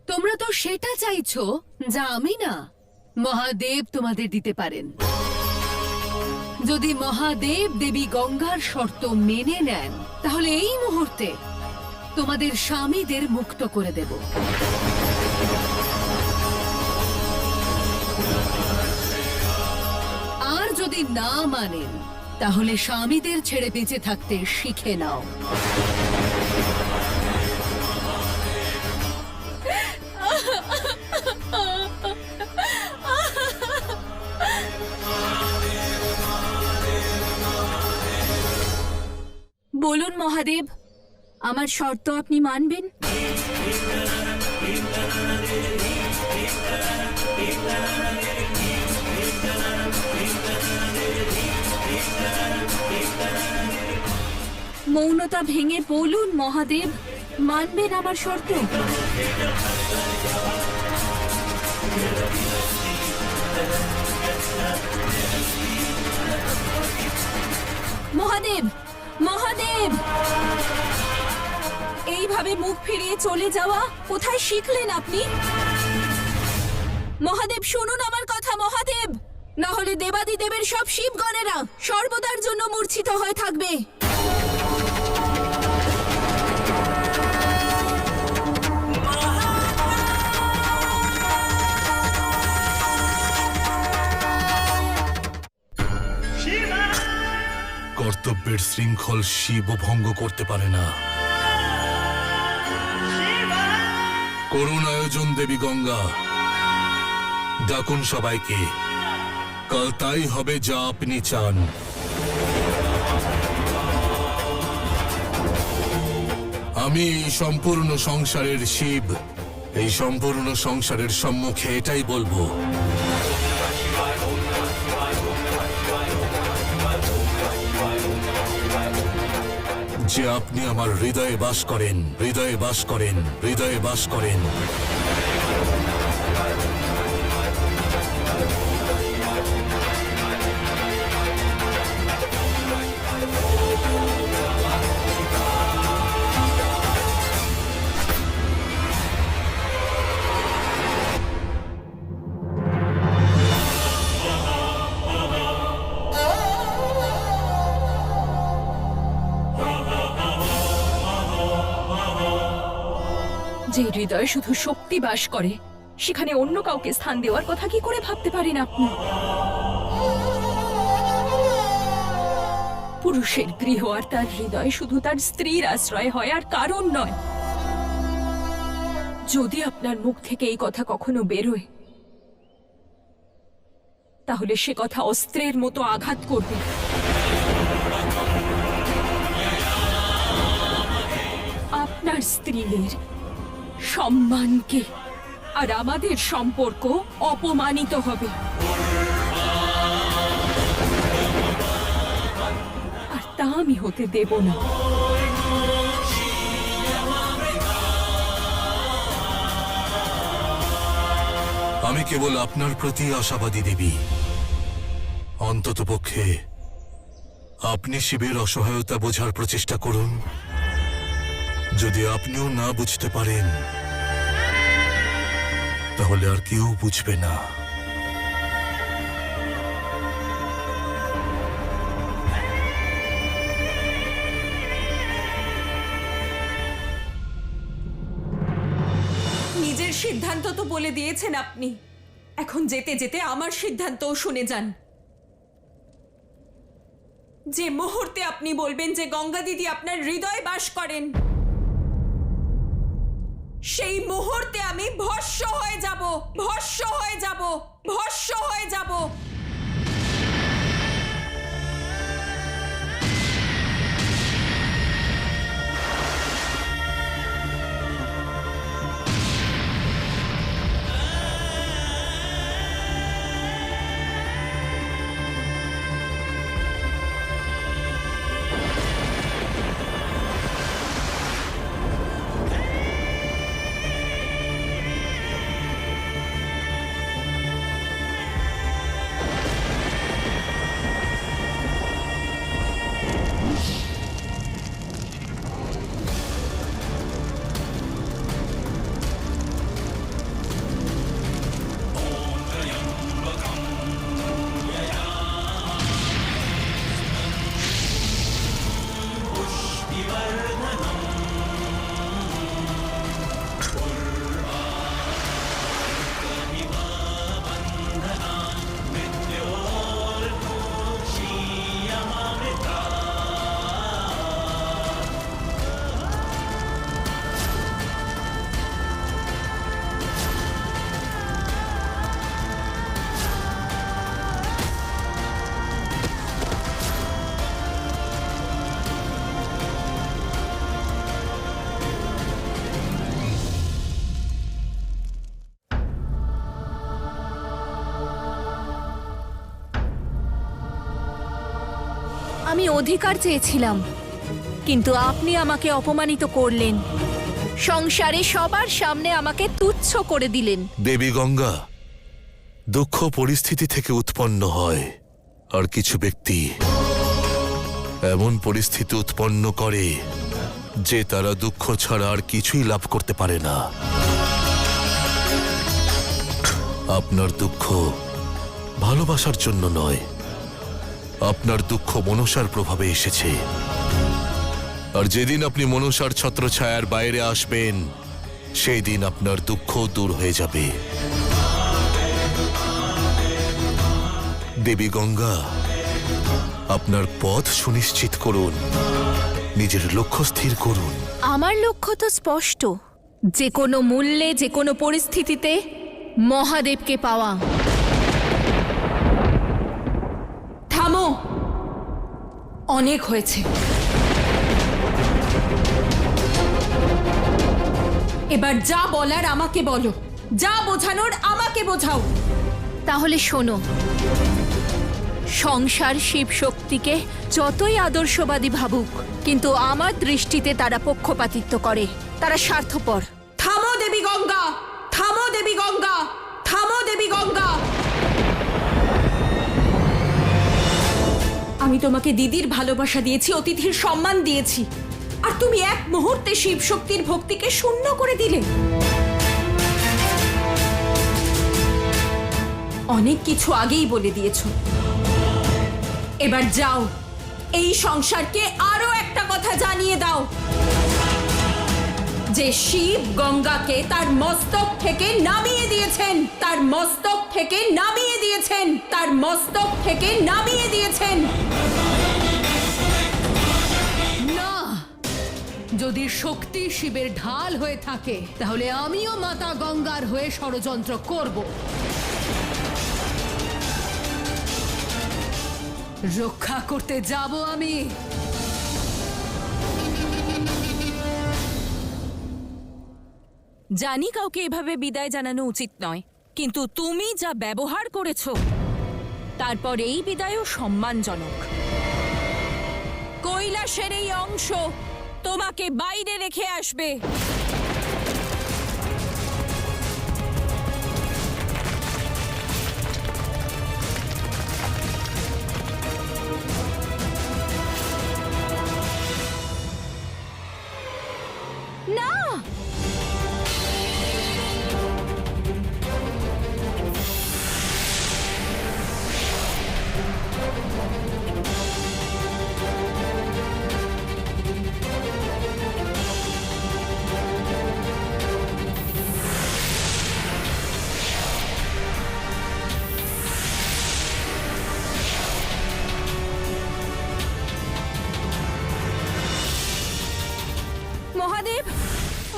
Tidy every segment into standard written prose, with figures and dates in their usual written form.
তোমরা তো সেটা চাইছো যা আমি না, মহাদেব তোমাদের দিতে পারেন। যদি মহাদেব দেবী গঙ্গার শর্ত মেনে নেন তাহলে এই মুহূর্তে তোমাদের স্বামীদের মুক্ত করে দেব। আর যদি না মানেন তাহলে স্বামীদের ছেড়ে বেঁচে থাকতে শিখে নাও। বলুন মহাদেব, আমার শর্ত আপনি মানবেন? মৌনতা ভেঙে বলুন মহাদেব, মানবেন আমার শর্ত? মহাদেব, মহাদেব, এইভাবে মুখ ফিরিয়ে চলে যাওয়া কোথায় শিখলেন আপনি? মহাদেব শুনুন আমার কথা মহাদেব, না হলে দেবাদিদেবের সব শিবগণেরা সর্বদার জন্য মূর্ছিত হয়ে থাকবে। কর্তব্যের শৃঙ্খল শিব ভঙ্গ করতে পারে না। করুণ আয়োজন দেবী গঙ্গা, ডাকুন সবাইকে, কাল তাই হবে যা আপনি চান। আমি এই সম্পূর্ণ সংসারের শিব, এই সম্পূর্ণ সংসারের সম্মুখে এটাই বলবো, যে আপনি আমার হৃদয়ে বাস করেন, হৃদয়ে বাস করেন, হৃদয়ে বাস করেন। যে হৃদয়ে শুধু শক্তি বাস করে সেখানে অন্য কাউকে স্থান দেওয়ার কথা কি করে ভাবতে পারেন আপনি? পুরুষের গৃহ আর তার হৃদয় শুধু তার স্ত্রীর আশ্রয় হয় আর কারণ নয়। যদি আপনার মুখ থেকে এই কথা কখনো বেরোয় তাহলে সে কথা অস্ত্রের মতো আঘাত করবে। আপনার স্ত্রীদের সম্মানকে আর আমাদের সম্পর্ক অপমানিত হবে, আর তা আমি হতে দেব না। আমি কেবল আপনার প্রতি আশাবাদী দেবী। অন্ততপক্ষে আপনি শিবের অসহায়তা বোঝার প্রচেষ্টা করুন। যদি আপনিও না বুঝতে পারেন তাহলে আর কেউ বুঝবে না। নিজের সিদ্ধান্ত তো বলে দিয়েছেন আপনি, এখন যেতে যেতে আমার সিদ্ধান্তও শুনে যান। যে মুহূর্তে আপনি বলবেন যে গঙ্গা দিদি আপনার হৃদয়ে বাস করেন, সেই মুহূর্তে আমি ভস্ম হয়ে যাব, ভস্ম হয়ে যাব, ভস্ম হয়ে যাব। আমি অধিকার চেয়েছিলাম, কিন্তু আপনি আমাকে অপমানিত করলেন। সংসারে সবার সামনে আমাকে তুচ্ছ করে দিলেন। দেবী গঙ্গা, দুঃখ পরিস্থিতি থেকে উৎপন্ন হয়, আর কিছু ব্যক্তি এমন পরিস্থিতি উৎপন্ন করে যে তারা দুঃখ ছাড়া আর কিছুই লাভ করতে পারে না। আপনার দুঃখ ভালোবাসার জন্য নয়, আপনার দুঃখ মনসার প্রভাবে এসেছে। আর যেদিন আপনি মনসার ছত্রছায়ার বাইরে আসবেন, সেই দিন আপনার দুঃখ দূর হয়ে যাবে। দেবী গঙ্গা, আপনার পথ সুনিশ্চিত করুন, নিজের লক্ষ্য স্থির করুন। আমার লক্ষ্য তো স্পষ্ট, যে কোনো মূল্যে, যে কোনো পরিস্থিতিতে মহাদেবকে পাওয়া। থামো, অনেক হয়েছে। এবার যা বলার আমাকে বলো, যা বোঝানোর আমাকে বোঝাও। তাহলে শোনো, সংসার শিব শক্তিকে যতই আদর্শবাদী ভাবুক, কিন্তু আমার দৃষ্টিতে তারা পক্ষপাতিত্ব করে, তারা স্বার্থপর। থামো দেবী গঙ্গা, থামো দেবী গঙ্গা, থামো দেবী গঙ্গা। আমি তোমাকে দিদির ভালোবাসা দিয়েছি, অতিথির সম্মান দিয়েছি, আর তুমি এক মুহূর্তে শিব শক্তির ভক্তিকে শূন্য করে দিলে। অনেক কিছু আগেই বলে দিয়েছো, এবার যাও, এই সংসারকে আরো একটা কথা জানিয়ে দাও, যে শিব গঙ্গাকে তার মস্তক থেকে নামিয়ে দিয়েছেন, তার মস্তক থেকে নামিয়ে দিয়েছেন, তার মস্তক থেকে নামিয়ে দিয়েছেন। না, যদি শক্তি শিবের ঢাল হয়ে থাকে, তাহলে আমিও মাতা গঙ্গার হয়ে ষড়যন্ত্র করব। রক্ষা করতে যাব আমি। জানি কাউকে এভাবে বিদায় জানানো উচিত নয়, কিন্তু তুমি যা ব্যবহার করেছো, তারপর এই বিদায়ও সম্মানজনক। কৈলাসের এই অংশ তোমাকে বাইরে রেখে আসবে। না, মহাদেব,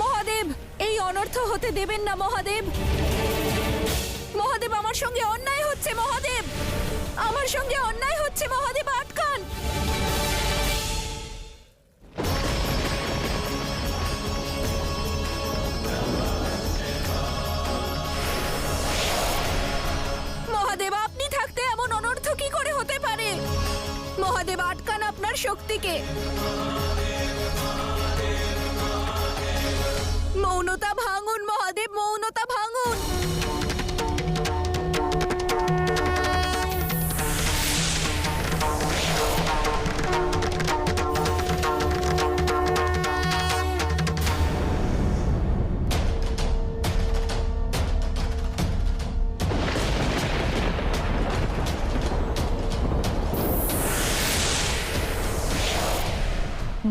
মহাদেব, এই অনর্থ হতে দেবেন না মহাদেব। মহাদেব, আমার সঙ্গে অন্যায় হচ্ছে মহাদেব, আমার সঙ্গে অন্যায় হচ্ছে মহাদেব, আটকান। মহাদেব, আপনি থাকতে এমন অনর্থ কি করে হতে পারে? মহাদেব, আটকান আপনার শক্তিকে। মৌনতা ভাঙুন মহাদেব, মৌনতা ভাঙুন।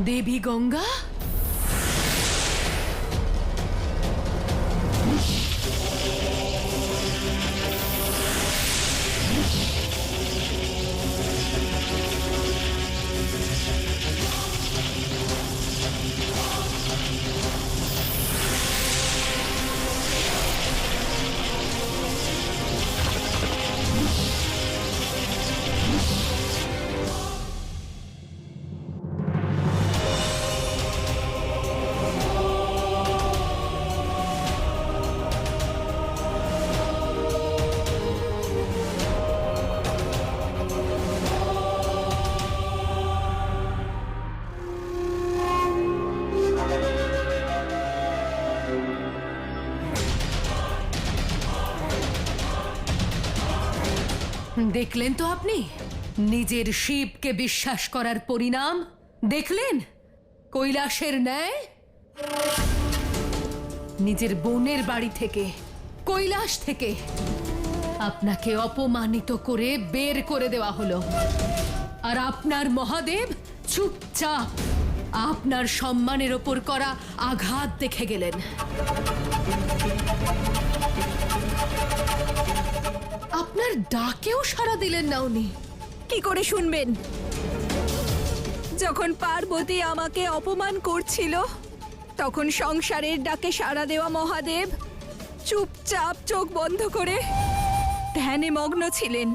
দেবী গঙ্গা? দেখলেন তো আপনি নিজের শিবকে বিশ্বাস করার পরিণাম? দেখলেন কৈলাসের ন্যায়? নিজের বোনের বাড়ি থেকে, কৈলাস থেকে আপনাকে অপমানিত করে বের করে দেওয়া হলো, আর আপনার মহাদেব চুপচাপ আপনার সম্মানের ওপর করা আঘাত দেখে গেলেন। আপনার ডাকেও সাড়া দিলেন না উনি। কি করে শুনবেন? যখন পার্বতী আমাকে অপমান করছিল, তখন সংসারের ডাকে সাড়া দেওয়া মহাদেব চুপচাপ চোখ বন্ধ করে ধ্যানে মগ্ন ছিলেন।